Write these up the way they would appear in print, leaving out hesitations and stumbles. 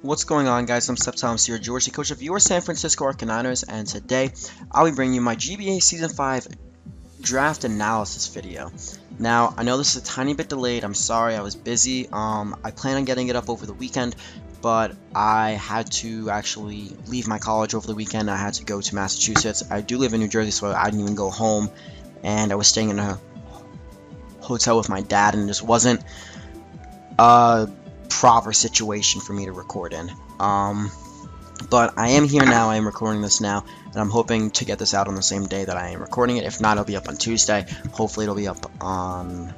What's going on, guys? I'm Thomas here, George, the coach of your San Francisco Arcaniners, and today I'll be bringing you my GBA Season 5 draft analysis video. Now, I know this is a tiny bit delayed. I'm sorry, I was busy. I plan on getting it up over the weekend, but I had to actually leave my college over the weekend. I had to go to Massachusetts. I do live in New Jersey, so I didn't even go home, and I was staying in a hotel with my dad, and it just wasn't proper situation for me to record in. But I am here now. I am recording this now, and I'm hoping to get this out on the same day that I am recording it. If not, it'll be up on Tuesday. Hopefully it'll be up on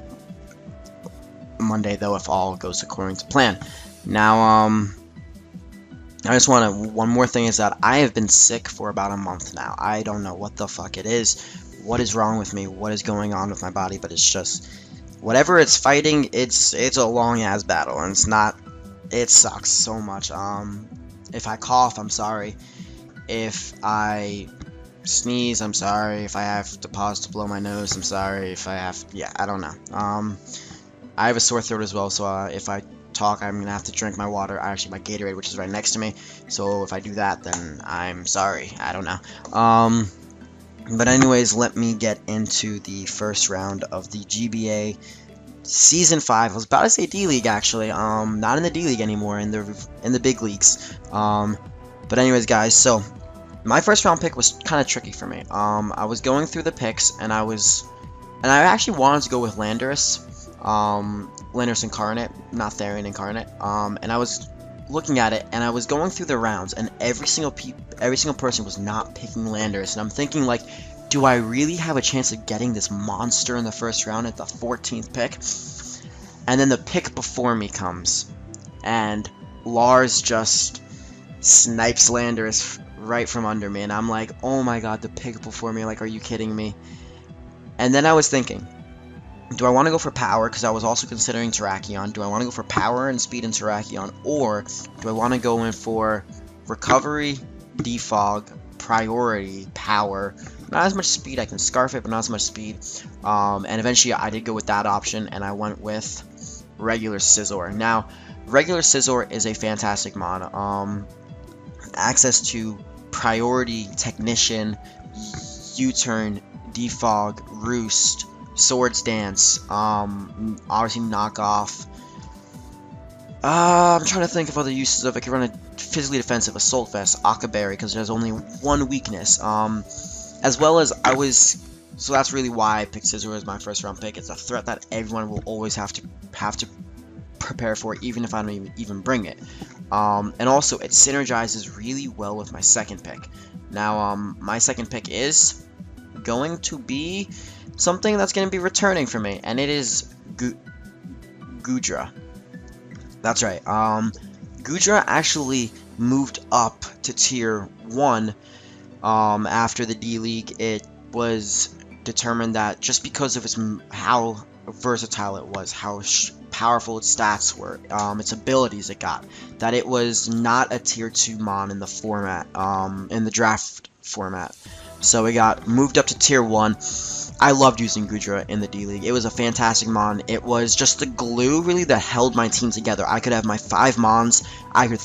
Monday, though, if all goes according to plan. Now, I just want to, one more thing is that I have been sick for about a month now. I don't know what the fuck it is, what is wrong with me, what is going on with my body, but it's just, whatever it's fighting, it's a long ass battle, and it sucks so much. If I cough, I'm sorry. If I sneeze, I'm sorry. If I have to pause to blow my nose, I'm sorry. If I have, yeah, I don't know. I have a sore throat as well, so if I talk, I'm gonna have to drink my water, actually my Gatorade, which is right next to me. So if I do that, then I'm sorry. I don't know. But anyways, let me get into the first round of the GBA Season 5. I was about to say D-League, actually. Not in the D-League anymore, in the big leagues. But anyways, guys, so my first round pick was kind of tricky for me. I was going through the picks, and I actually wanted to go with Landorus. Landorus Incarnate, not Therian Incarnate. And I was looking at it, and I was going through the rounds, and every single person was not picking Landorus, and I'm thinking, like, do I really have a chance of getting this monster in the first round at the 14th pick? And then the pick before me comes, and Lars just snipes Landorus right from under me, and I'm like, oh my god, the pick before me, like, are you kidding me? And then I was thinking, do I want to go for power, because I was also considering Terrakion. Do I want to go for power and speed in Terrakion, or do I want to go in for recovery, defog, priority, power, not as much speed, I can scarf it, but not as much speed, and eventually I did go with that option, and I went with regular Scizor. Now, regular Scizor is a fantastic mod. Access to priority, technician, U-turn, defog, roost, Swords Dance, obviously knockoff. I'm trying to think of other uses of it. I could run a physically defensive Assault Vest, Akaberry, because there's only one weakness. As well as so that's really why I picked Scizor as my first round pick. It's a threat that everyone will always have to prepare for, even if I don't even bring it. And also it synergizes really well with my second pick. Now, my second pick is going to be something that's going to be returning for me, and it is Goodra. That's right. Goodra actually moved up to tier 1 after the D-League. It was determined that just because of how versatile it was, how powerful its stats were, its abilities it got, that it was not a tier 2 mon in the format, in the draft format. So it got moved up to tier 1. I loved using Goodra in the D-League. It was a fantastic mon. It was just the glue, really, that held my team together. I could have my 5 mons. I could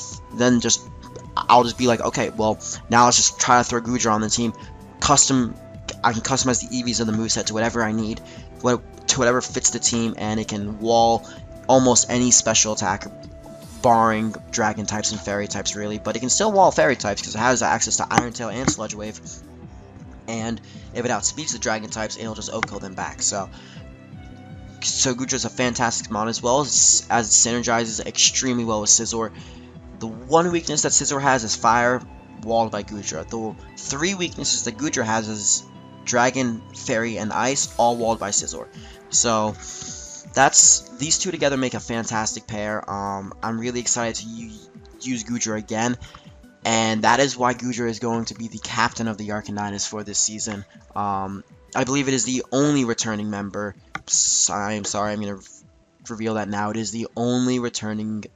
I'll just be like, okay, well, now let's just try to throw Goodra on the team. I can customize the EVs of the moveset to whatever I need, to whatever fits the team, and it can wall almost any special attack, barring dragon types and fairy types, really. But it can still wall fairy types, because it has access to Iron Tail and Sludge Wave. And if it outspeeds the dragon types, it'll just OHKO them back. So Goodra's a fantastic mon, as well as it synergizes extremely well with Scizor. The one weakness that Scizor has is fire, walled by Goodra. The 3 weaknesses that Goodra has is dragon, fairy, and ice, all walled by Scizor. So these two together make a fantastic pair. I'm really excited to use Goodra again. And that is why Goodra is going to be the captain of the Arcaniners for this season. I believe it is the only returning member. I'm sorry, I'm going to reveal that now. It is the only returning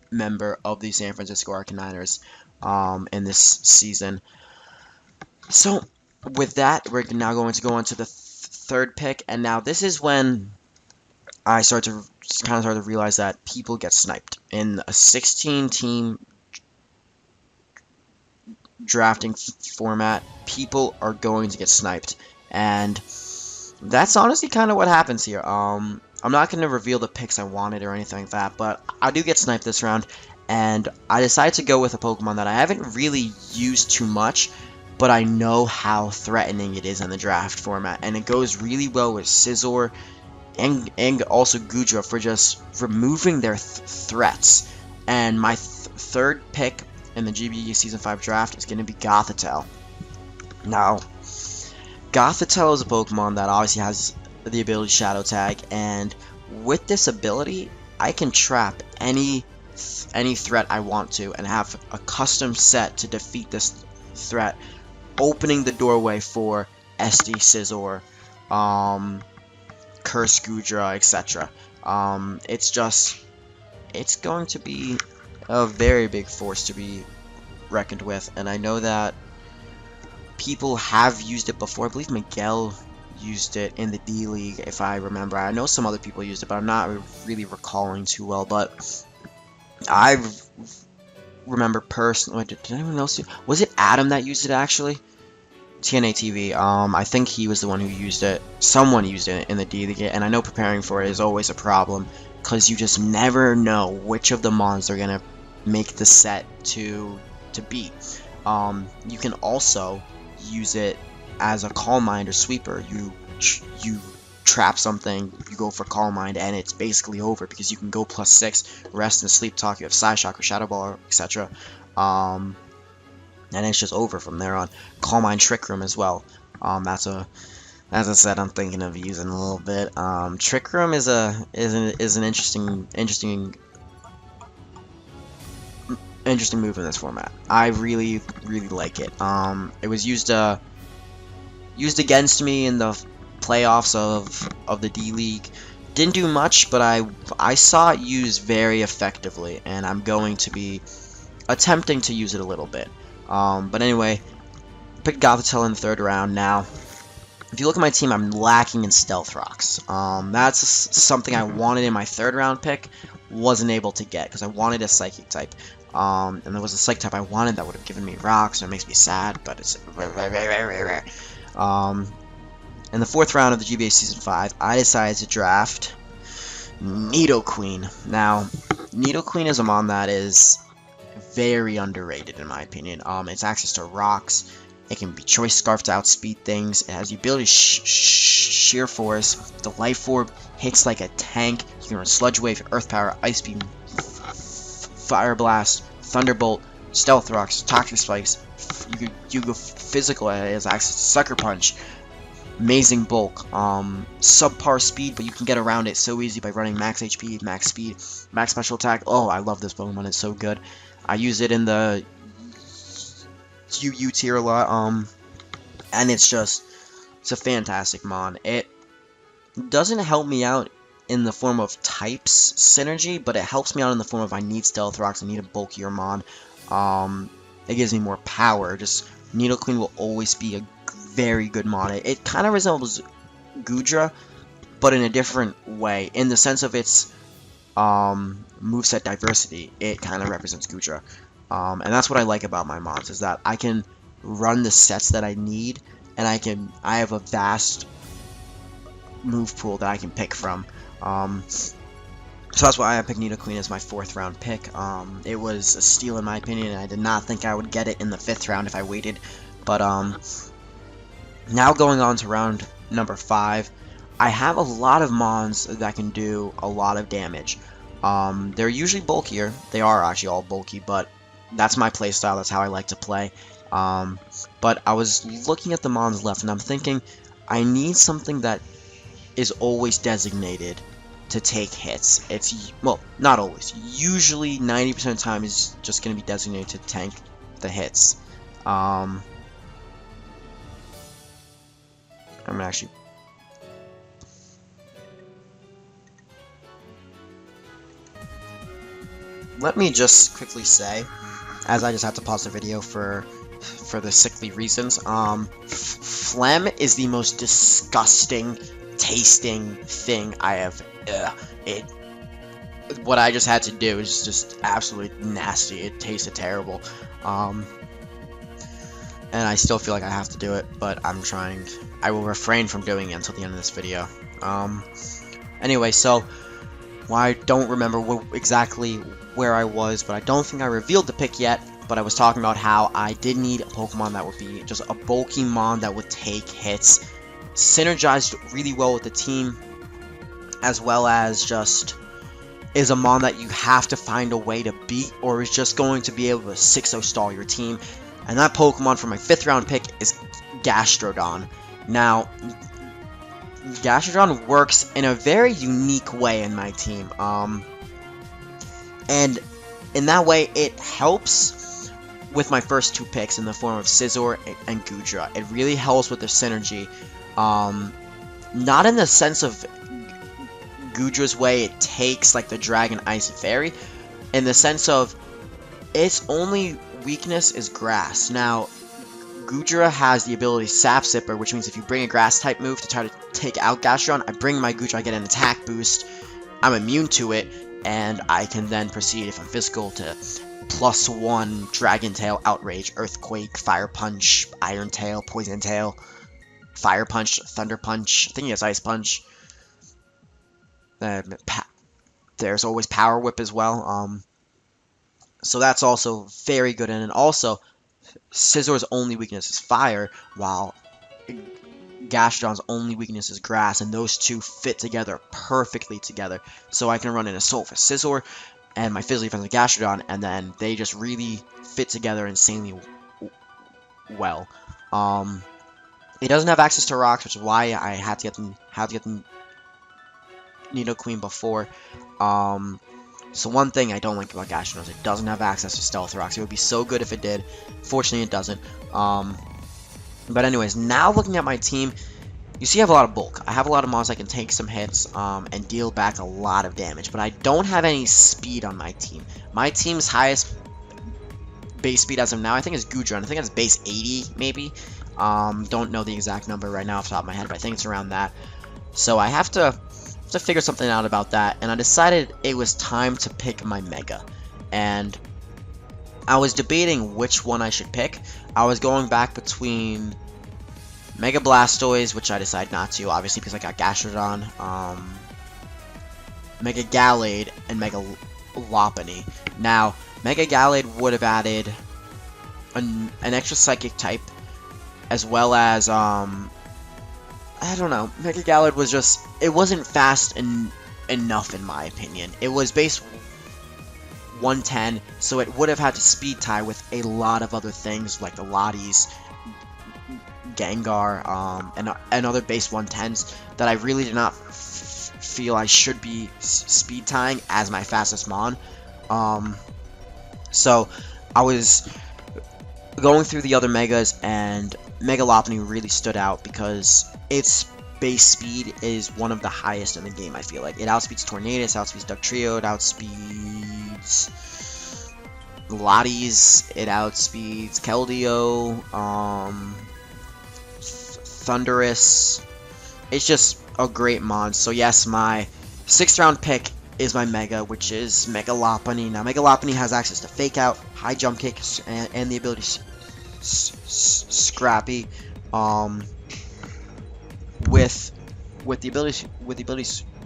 member of the San Francisco Arcaniners in this season. So, with that, we're now going to go on to the third pick. And now this is when I started to realize that people get sniped in a 16-team drafting format, people are going to get sniped, and that's honestly kind of what happens here. I'm not going to reveal the picks I wanted or anything like that, but I do get sniped this round, and I decided to go with a Pokemon that I haven't really used too much, but I know how threatening it is in the draft format, and it goes really well with Scizor and also Goodra for just removing their threats. And my third pick in the GBA Season 5 draft is going to be Gothitelle. Now, Gothitelle is a Pokemon that obviously has the ability Shadow Tag, and with this ability, I can trap any threat I want to and have a custom set to defeat this threat, opening the doorway for SD Scizor, Curse Goodra, etc. It's going to be a very big force to be reckoned with, and I know that people have used it before. I believe Miguel used it in the D League, if I remember. I know some other people used it, but I'm not really recalling too well. But I remember personally. Did anyone else? Was it Adam that used it actually? TNA TV. I think he was the one who used it. Someone used it in the D League, and I know preparing for it is always a problem because you just never know which of the mons are gonna make the set to beat. You can also use it as a Calm Mind or sweeper. You trap something, you go for Calm Mind, and it's basically over because you can go +6, rest and sleep talk, you have Psyshock or Shadow Ball, etc. And it's just over from there on. Calm Mind Trick Room as well. That's a, as I said, I'm thinking of using a little bit. Trick Room is an interesting move in this format. I really like it. It was used against me in the playoffs of the D League. Didn't do much, but I saw it used very effectively, and I'm going to be attempting to use it a little bit. But anyway, picked Gothitelle in the 3rd round. Now, if you look at my team, I'm lacking in Stealth Rocks. That's something I wanted in my 3rd round pick, wasn't able to get because I wanted a Psychic type. And there was a Psych type I wanted that would have given me rocks, and it makes me sad, but it's in the 4th round of the GBA Season 5, I decided to draft Nidoqueen. Now, Nidoqueen is a mon that is very underrated in my opinion. It's access to rocks, it can be Choice Scarf to outspeed things, it has the ability to Sheer Force, the Life Orb hits like a tank, you can run Sludge Wave, Earth Power, Ice Beam, Fire Blast, Thunderbolt, Stealth Rocks, Toxic Spikes. You go physical, it has access to Sucker Punch, amazing bulk, subpar speed, but you can get around it so easy by running max HP, max speed, max special attack. Oh, I love this Pokemon, it's so good. I use it in the UU tier a lot, and it's a fantastic mon. It doesn't help me out in the form of types synergy, but it helps me out in the form of I need Stealth Rocks, I need a bulkier mon. It gives me more power. Just Nidoqueen will always be a very good mon. It kind of resembles Goodra, but in a different way, in the sense of its moveset diversity. It kind of represents Goodra, and that's what I like about my mons, is that I can run the sets that I need, and I have a vast move pool that I can pick from. So that's why I picked Nidoqueen as my 4th round pick. It was a steal in my opinion, and I did not think I would get it in the 5th round if I waited. But now going on to round number 5, I have a lot of mons that can do a lot of damage. They're usually bulkier. They are actually all bulky, but that's my playstyle. That's how I like to play. But I was looking at the mons left, and I'm thinking, I need something that is always designated to take hits. It's, well, not always. Usually 90% of the time is just going to be designated to tank the hits. I'm actually... Let me just quickly say, as I just have to pause the video for the sickly reasons, phlegm is the most disgusting tasting thing I have. what I just had to do is just absolutely nasty. It tasted terrible. And I still feel like I have to do it, but I'm trying. I will refrain from doing it until the end of this video. Anyway, so I don't remember exactly where I was, but I don't think I revealed the pick yet. But I was talking about how I did need a Pokemon that would be just a bulky mon that would take hits, synergized really well with the team, as well as just is a mon that you have to find a way to beat, or is just going to be able to 6-0 stall your team. And that Pokemon for my 5th round pick is Gastrodon. Now, Gastrodon works in a very unique way in my team. And in that way, it helps with my first 2 picks in the form of Scizor and Goodra. It really helps with their synergy. Not in the sense of Goodra's way it takes like the Dragon Ice Fairy, in the sense of its only weakness is grass. Now, Goodra has the ability Sap Sipper, which means if you bring a grass type move to try to take out Gastrodon, I bring my Goodra, I get an attack boost, I'm immune to it, and I can then proceed, if I'm physical, to +1 Dragon Tail, Outrage, Earthquake, Fire Punch, Iron Tail, Poison Tail, Fire Punch, Thunder Punch, I think he has Ice Punch. There's always Power Whip as well. So that's also very good. And then also, Scizor's only weakness is fire, while Gastrodon's only weakness is grass, and those two fit together perfectly together. So I can run in Assault for Scizor and my Physical Defense with Gastrodon, and then they just really fit together insanely well. It doesn't have access to rocks, which is why I had to get the Nidoqueen before. So one thing I don't like about Gastrodon is it doesn't have access to Stealth Rocks. It would be so good if it did. Fortunately, it doesn't. But anyways, now looking at my team, you see I have a lot of bulk. I have a lot of mons that can take some hits and deal back a lot of damage. But I don't have any speed on my team. My team's highest base speed as of now, I think, is Goodra. I think it's base 80, maybe. Don't know the exact number right now off the top of my head, but I think it's around that. So I have to figure something out about that, and I decided it was time to pick my Mega. And I was debating which one I should pick. I was going back between Mega Blastoise, which I decided not to, obviously, because I got Gastrodon, Mega Gallade, and Mega Lopunny. Now, Mega Gallade would have added an extra Psychic type, as well as, I don't know, Mega Gallade was just, it wasn't fast enough in my opinion. It was base 110, so it would have had to speed tie with a lot of other things, like the Lotties, Gengar, and other base 110s that I really did not feel I should be speed tying as my fastest mon. So I was going through the other Megas, and Mega Lopunny really stood out because its base speed is one of the highest in the game, I feel like. It outspeeds Tornadus, outspeeds Dugtrio, it outspeeds Lotties, it outspeeds Keldeo, Thundurus. It's just a great mon. So yes, my 6th round pick is my Mega, which is Mega Lopunny. Now, Mega Lopunny has access to Fake Out, High Jump Kick, and the ability Scrappy. With the ability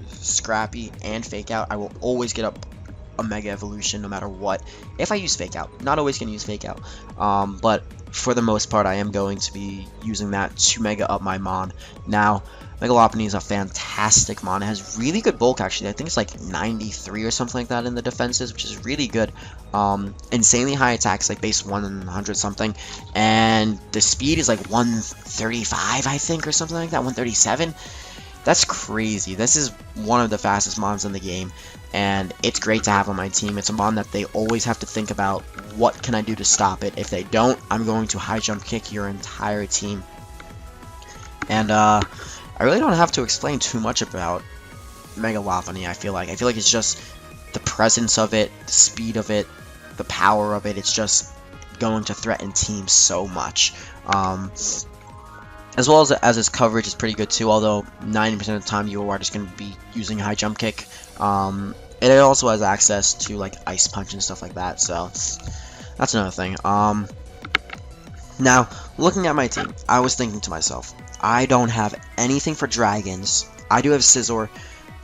Scrappy and Fake Out, I will always get up a Mega Evolution no matter what. If I use Fake Out, not always gonna use Fake Out, but for the most part, I am going to be using that to Mega up my mon. Now, Mega Lopunny is a fantastic mon. It has really good bulk, actually. I think it's like 93 or something like that in the defenses, which is really good. Insanely high attacks, like base 100 something. And the speed is like 135, I think, or something like that. 137. That's crazy. This is one of the fastest mons in the game, and it's great to have on my team. It's a mon that they always have to think about, what can I do to stop it? If they don't, I'm going to high jump kick your entire team. And I really don't have to explain too much about Mega Lopunny, I feel like. It's just the presence of it, the speed of it, the power of it. It's just going to threaten teams so much. As well as its coverage is pretty good too, although 90% of the time you are just going to be using high jump kick. It also has access to like Ice Punch and stuff like that, so that's another thing. Now, looking at my team, I was thinking to myself, I don't have anything for dragons. I do have Scizor,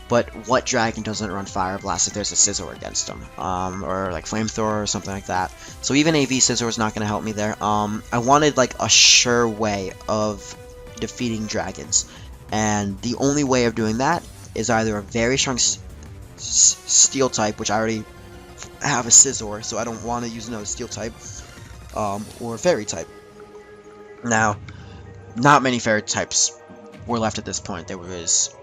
but what dragon doesn't run Fire Blast if there's a Scizor against them? Or like Flamethrower or something like that. So even AV Scizor is not going to help me there. I wanted like a sure way of defeating dragons. And the only way of doing that is either a very strong Steel type, which I already have a Scizor, so I don't want to use another Steel type, or Fairy type. Now, not many Fairy types were left at this point. There was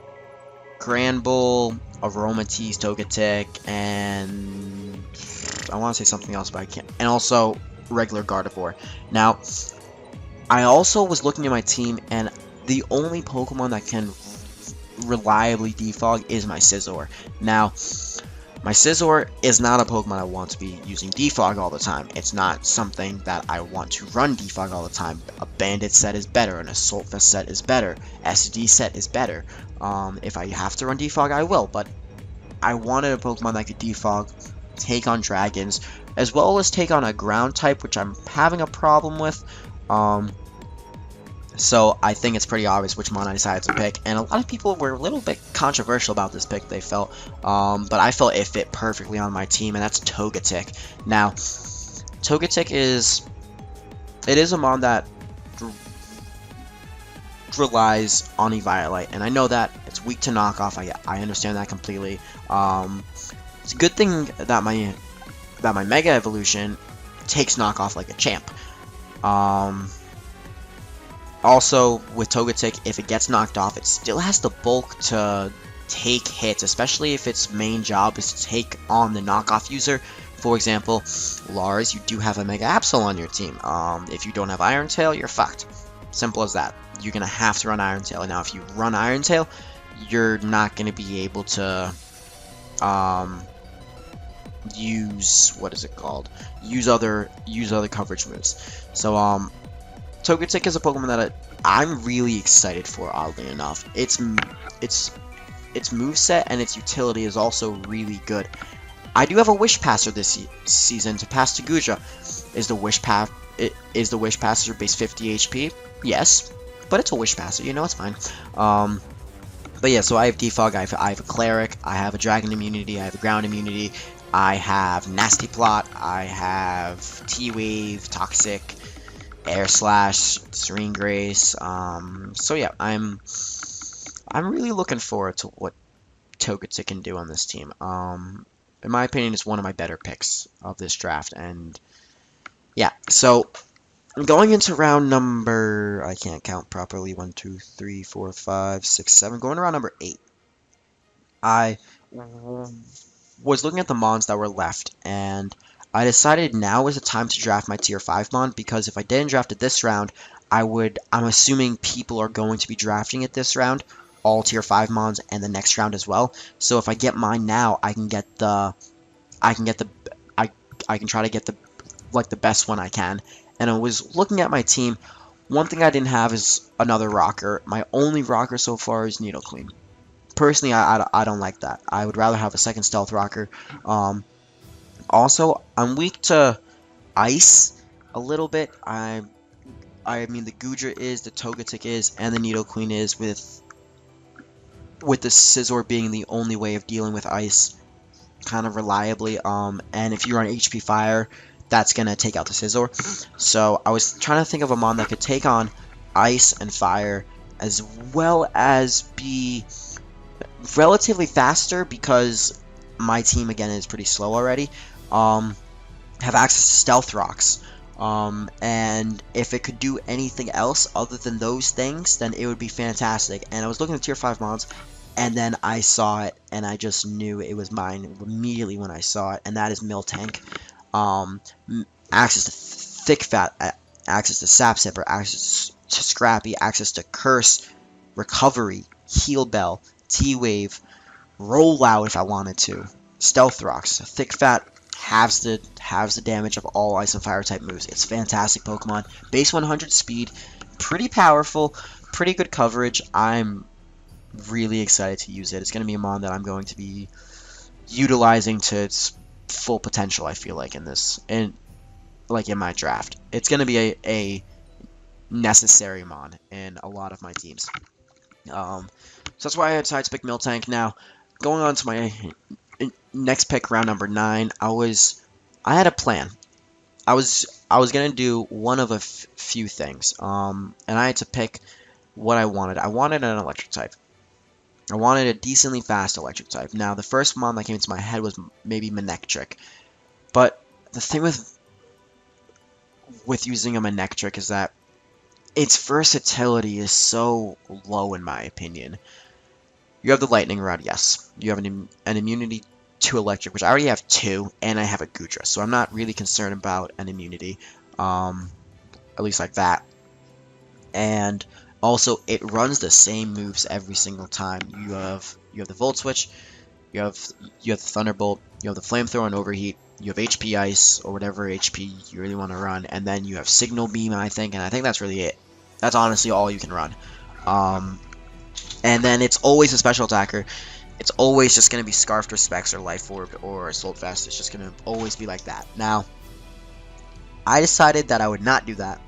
Granbull, Aromatisse, Togetic, and I want to say something else, but I can't. And also regular Gardevoir. Now, I also was looking at my team, and the only Pokemon that can reliably defog is my Scizor. Now, my Scizor is not a Pokemon I want to be using defog all the time. It's not something that I want to run defog all the time. A Bandit set is better, an Assault Vest set is better, SD set is better. If I have to run defog, I will, but I wanted a Pokemon that could defog, take on dragons, as well as take on a ground type, which I'm having a problem with. So I think it's pretty obvious which mon I decided to pick, and a lot of people were a little bit controversial about this pick, they felt, but I felt it fit perfectly on my team, and that's Togetic. Now, Togetic is a mon that relies on Eviolite, and I know that it's weak to knockoff. I understand that completely. It's a good thing that my Mega Evolution takes knockoff like a champ. Also, with Togetic, if it gets knocked off, it still has the bulk to take hits, especially if its main job is to take on the knockoff user. For example, Lars, you do have a Mega Absol on your team. If you don't have Iron Tail, you're fucked. Simple as that. You're going to have to run Iron Tail. And now, if you run Iron Tail, you're not going to be able to use, what is it called? Use other coverage moves. So, Togetic is a Pokemon that I'm really excited for, oddly enough. Its moveset and its utility is also really good. I do have a Wish Passer this season to pass to Goodra. Is the Wish Passer base 50 HP? Yes, but it's a Wish Passer, you know, it's fine. But yeah, so I have Defog, I have a Cleric, I have a Dragon Immunity, I have a Ground Immunity, I have Nasty Plot, I have T-Wave, Toxic, Air Slash, Serene Grace. So yeah, I'm really looking forward to what Togetic can do on this team. In my opinion, it's one of my better picks of this draft, and yeah. So going into round number, I can't count properly. 1, 2, 3, 4, 5, 6, 7. Going to round number 8. I was looking at the mons that were left, and I decided now is the time to draft my tier 5 mon, because if I didn't draft it this round, I'm assuming people are going to be drafting it this round, all tier 5 mons, and the next round as well. So if I get mine now, I can try to get the best one I can. And I was looking at my team. One thing I didn't have is another rocker. My only rocker so far is Nidoqueen. Personally, I don't like that. I would rather have a second stealth rocker. Also, I'm weak to Ice a little bit. I mean, the Goodra is, the Togetic is, and the Nidoqueen is, with the Scizor being the only way of dealing with Ice kind of reliably. And if you run HP Fire, that's going to take out the Scizor. So I was trying to think of a mon that could take on Ice and Fire, as well as be relatively faster, because my team, again, is pretty slow already. Have access to Stealth Rocks. And if it could do anything else other than those things, then it would be fantastic. And I was looking at tier 5 mons, and then I saw it, and I just knew it was mine immediately when I saw it, and that is Miltank. Access to Thick Fat, access to Sap Sipper, access to Scrappy, access to Curse, Recovery, Heal Bell, T-Wave, Roll Out if I wanted to, Stealth Rocks. Thick Fat halves the damage of all Ice and Fire type moves. It's fantastic Pokemon. Base 100 speed, pretty powerful, pretty good coverage. I'm really excited to use it. It's going to be a mon that I'm going to be utilizing to its full potential. I feel like in my draft, it's going to be a necessary mon in a lot of my teams. So that's why I decided to pick Miltank. Now, going on to my next pick, round number 9, I had a plan. I was gonna do one of a few things, and I had to pick what I wanted. I wanted an electric type. I wanted a decently fast electric type. Now, the first mon that came into my head was maybe Manectric, but the thing with using a Manectric is that its versatility is so low, in my opinion. You have the Lightning Rod, yes. You have an immunity to electric, which I already have 2, and I have a Goodra, so I'm not really concerned about an immunity, at least like that. And also, it runs the same moves every single time. You have the Volt Switch, you have the Thunderbolt, you have the Flamethrower and Overheat, you have HP Ice, or whatever HP you really want to run, and then you have Signal Beam, I think, and I think that's really it. That's honestly all you can run. And then it's always a special attacker. It's always just going to be Scarfed or Specs or Life Orb or Assault Vest. It's just going to always be like that. Now, I decided that I would not do that.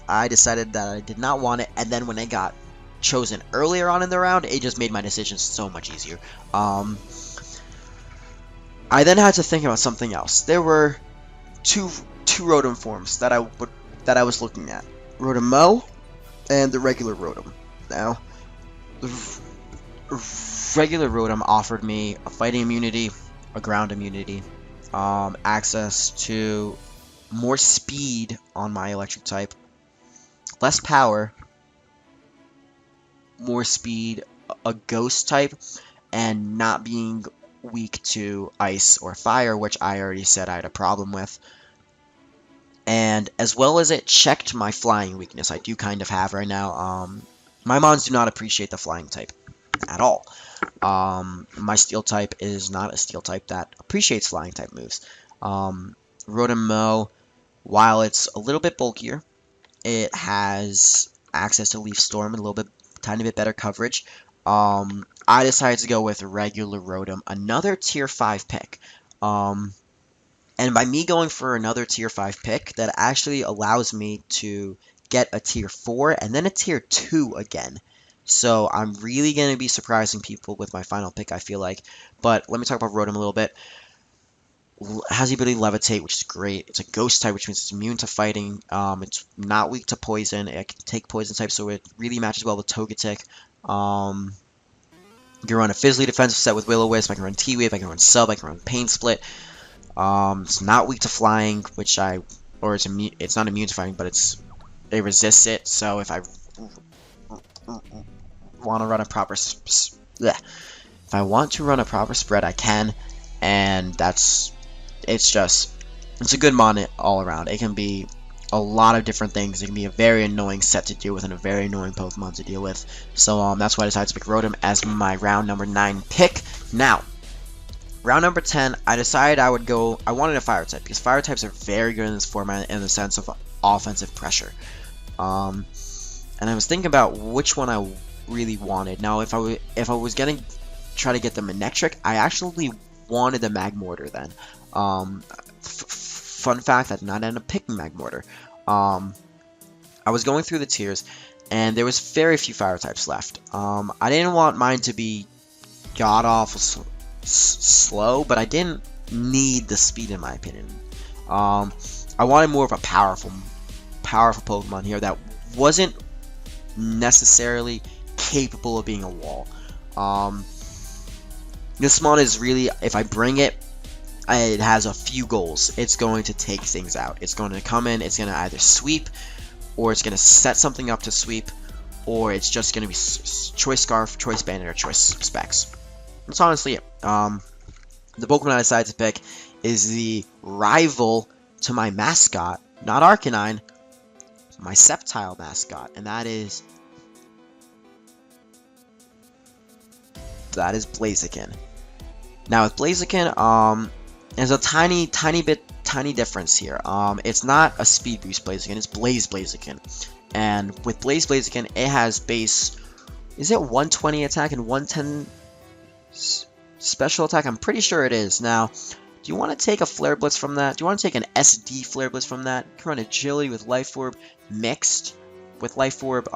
I decided that I did not want it, and then when it got chosen earlier on in the round, it just made my decision so much easier. I then had to think about something else. There were two Rotom forms that I was looking at. Rotom-Mow and the regular Rotom. Now, the regular Rotom offered me a fighting immunity, a ground immunity, access to more speed on my electric type, less power, more speed, a ghost type, and not being weak to ice or fire, which I already said I had a problem with. And as well as it checked my flying weakness, I do kind of have right now. My mons do not appreciate the flying type at all. My steel type is not a steel type that appreciates flying type moves. Rotom-Mow, while it's a little bit bulkier, it has access to Leaf Storm and tiny bit better coverage. I decided to go with regular Rotom, another tier 5 pick. And by me going for another tier 5 pick, that actually allows me to get a tier 4 and then a tier 2 again. So I'm really going to be surprising people with my final pick, I feel like. But let me talk about Rotom a little bit. Has the ability to Levitate, which is great. It's a ghost type, which means it's immune to fighting. It's not weak to poison. It can take poison type, so it really matches well with Togetic. You can run a Fizzly defensive set with Will-O-Wisp. I can run T-Wave. I can run Sub. I can run Pain Split. It's not weak to flying, it's not immune to flying, but it resists it. So if I want to run a proper spread, I can, and it's a good mon all around. It can be a lot of different things. It can be a very annoying set to deal with and a very annoying Pokemon to deal with. So that's why I decided to pick Rotom as my round number 9 pick. Now, round number 10, I decided I wanted a Fire type, because Fire types are very good in this format in the sense of offensive pressure. And I was thinking about which one I really wanted. Now, if I was gonna try to get the Manectric, I actually wanted the Magmortar then. Fun fact, I did not end up picking Magmortar. I was going through the tiers, and there was very few Fire types left. I didn't want mine to be god-awful slow, but I didn't need the speed, in my opinion. I wanted more of a powerful Pokemon here that wasn't necessarily capable of being a wall. This mon is really, if I bring it, it has a few goals. It's going to take things out. It's going to come in, it's going to either sweep, or it's going to set something up to sweep, or it's just going to be Choice Scarf, Choice Bandit, or Choice Specs. That's honestly it. The Pokemon I decided to pick is the rival to my mascot, not Arcanine, my Sceptile mascot, and that is Blaziken. Now with Blaziken, there's a tiny difference here. It's not a speed boost Blaziken, it's Blaziken. And with Blaziken, it has base, is it 120 attack and 110 special attack? I'm pretty sure it is. Now, do you want to take a Flare Blitz from that? Do you want to take an SD Flare Blitz from that? You can run Agility with Life Orb mixed with Life Orb.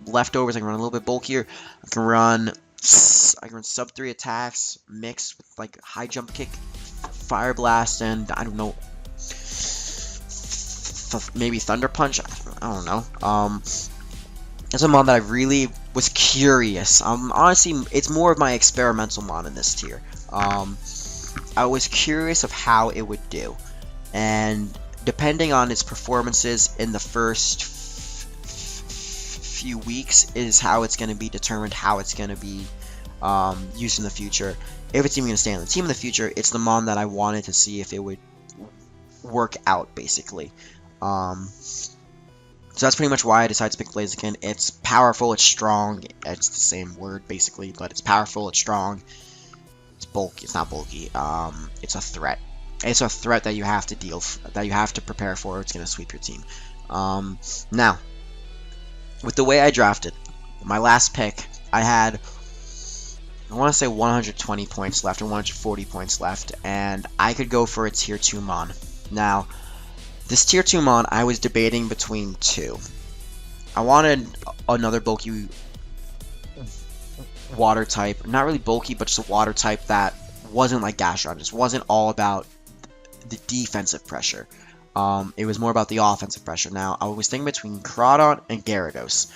Leftovers, I can run a little bit bulkier. I can run sub 3 attacks mixed with like High Jump Kick, Fire Blast, and I don't know, maybe Thunder Punch. I don't know. It's a mon that I really was curious. Honestly, it's more of my experimental mon in this tier. I was curious of how it would do, and depending on its performances in the first few weeks is how it's going to be determined how it's going to be used in the future. If it's even going to stay on the team in the future, it's the mon that I wanted to see if it would work out, basically. So that's pretty much why I decided to pick Blaziken. It's powerful, it's strong, it's the same word basically, but it's powerful, it's strong, it's bulky, it's not bulky, it's a threat. It's a threat that you have to that you have to prepare for, or it's going to sweep your team. Now, with the way I drafted, my last pick, I had, I want to say 120 points left, or 140 points left, and I could go for a tier 2 mon. Now, this tier 2 mon, I was debating between two. I wanted another bulky water type, not really bulky, but just a water type that wasn't like Gastrodon, just wasn't all about the defensive pressure. It was more about the offensive pressure. Now, I was thinking between Groudon and Gyarados.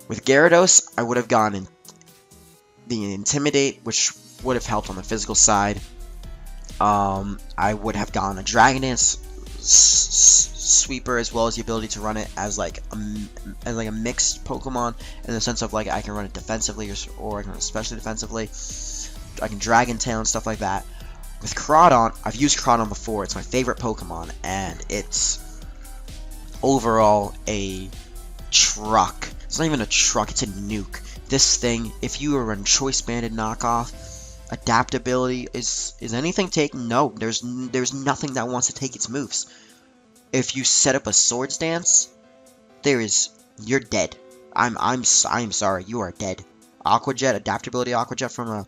With Gyarados, I would have gone in the Intimidate, which would have helped on the physical side. I would have gone a Dragon Dance sweeper, as well as the ability to run it as like a mixed Pokemon, in the sense of like I can run it defensively or I can run it especially defensively. I can Dragon Tail and stuff like that. With Groudon, I've used Groudon before. It's my favorite Pokemon, and it's overall a truck. It's not even a truck, it's a nuke. This thing, if you were run Choice Banded knockoff, adaptability is anything taken? No, there's nothing that wants to take its moves. If you set up a Swords Dance, you're dead. I'm sorry, you are dead. Aqua Jet, adaptability Aqua Jet from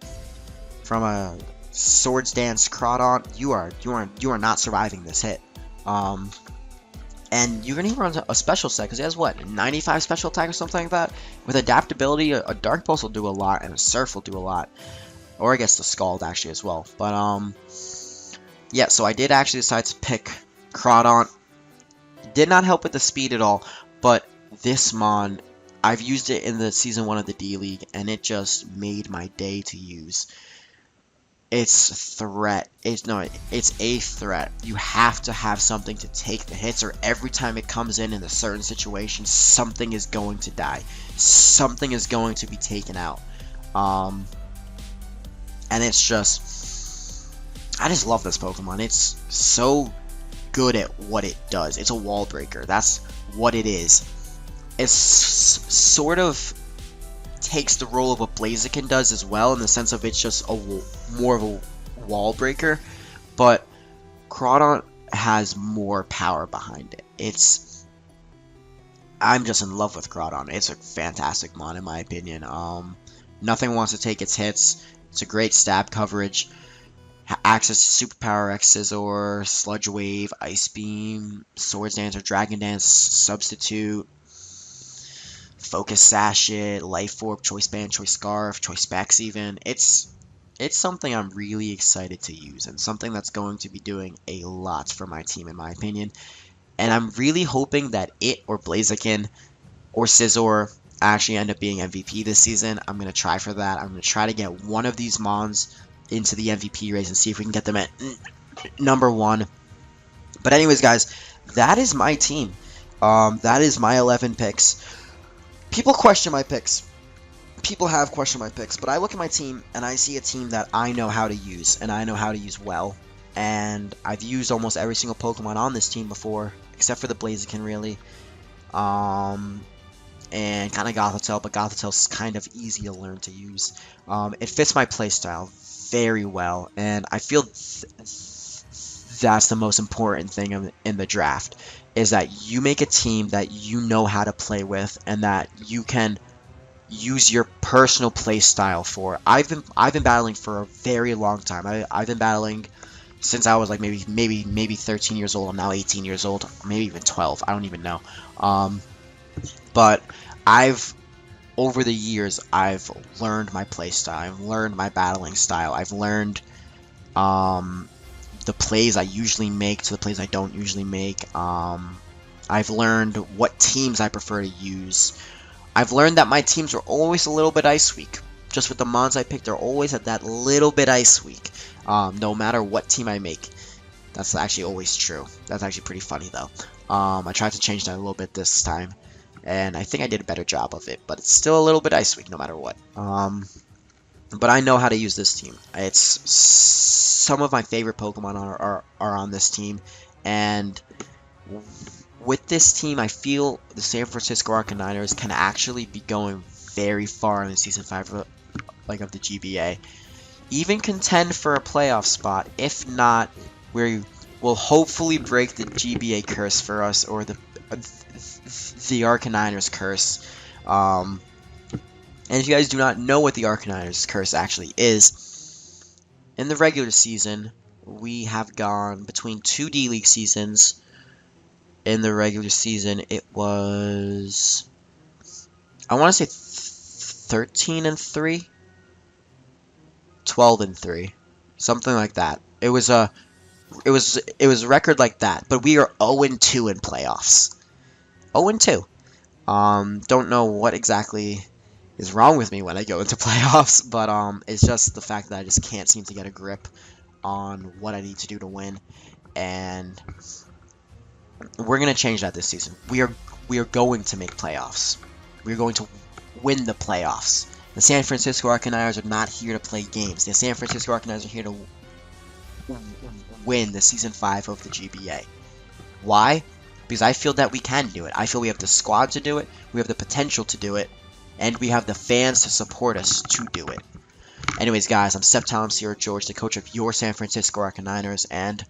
a Swords Dance Groudon, you are not surviving this hit. And you're gonna even run a special set because it has what, 95 special attack or something like that. With adaptability, a Dark Pulse will do a lot, and a Surf will do a lot. Or I guess the Scald actually as well. But yeah, so I did actually decide to pick Groudon. Did not help with the speed at all, but this mon, I've used it in the Season 1 of the D-League, and it just made my day to use. It's a threat. It's a threat. You have to have something to take the hits, or every time it comes in a certain situation, something is going to die. Something is going to be taken out. And it's just, I just love this Pokemon. It's so good at what it does. It's a wall breaker. That's what it is. It sort of takes the role of what Blaziken does as well, in the sense of it's just more of a wall breaker, but Groudon has more power behind it. I'm just in love with Groudon. It's a fantastic mon in my opinion. Nothing wants to take its hits. It's a great stab coverage. Access to Superpower X Scizor, Sludge Wave, Ice Beam, Swords Dance or Dragon Dance, Substitute, Focus Sash it, Life Orb, Choice Band, Choice Scarf, Choice Specs even. It's something I'm really excited to use, and something that's going to be doing a lot for my team in my opinion. And I'm really hoping that it or Blaziken or Scizor actually end up being MVP this season. I'm going to try for that. I'm going to try to get one of these mons into the MVP race and see if we can get them at number 1. But anyways, guys, that is my team. That is my 11 picks. People question my picks. People have questioned my picks, but I look at my team and I see a team that I know how to use, and I know how to use well. And I've used almost every single Pokemon on this team before, except for the Blaziken, really. And kind of Gothitelle, but Gothitelle's kind of easy to learn to use. It fits my playstyle very well, and I feel that's the most important thing in the draft, is that you make a team that you know how to play with, and that you can use your personal play style for. I've been battling for a very long time. I've been battling since I was like maybe 13 years old. I'm now 18 years old, maybe even 12. I don't even know. But over the years, I've learned my play style. I've learned my battling style. I've learned the plays I usually make to the plays I don't usually make. I've learned what teams I prefer to use. I've learned that my teams are always a little bit ice weak. Just with the mons I pick, they're always at that little bit ice weak. No matter what team I make. That's actually always true. That's actually pretty funny though. I tried to change that a little bit this time, and I think I did a better job of it, but it's still a little bit ice weak no matter what. But I know how to use this team. It's some of my favorite Pokemon are on this team, and with this team, I feel the San Francisco Arcaniners can actually be going very far in the Season 5 of the GBA. Even contend for a playoff spot. If not, we will hopefully break the GBA curse for us, or the Arcaniners curse. And if you guys do not know what the Arcaniners curse actually is, in the regular season, we have gone between 2 D-League seasons. In the regular season, it was, I want to say 13-3, 12-3, something like that. It was a record like that, but we are 0-2 in playoffs. 0-2. Don't know what exactly is wrong with me when I go into playoffs, but it's just the fact that I just can't seem to get a grip on what I need to do to win, and we're gonna change that this season. We are going to make playoffs. We are going to win the playoffs. The San Francisco Arcaniners are not here to play games. The San Francisco Arcaniners are here to win the Season 5 of the GBA. Why? Because I feel that we can do it. I feel we have the squad to do it, we have the potential to do it, and we have the fans to support us to do it. Anyways, guys, I'm Septalum Sierra George, the coach of your San Francisco Arcaniners, and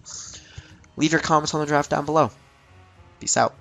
leave your comments on the draft down below. Peace out.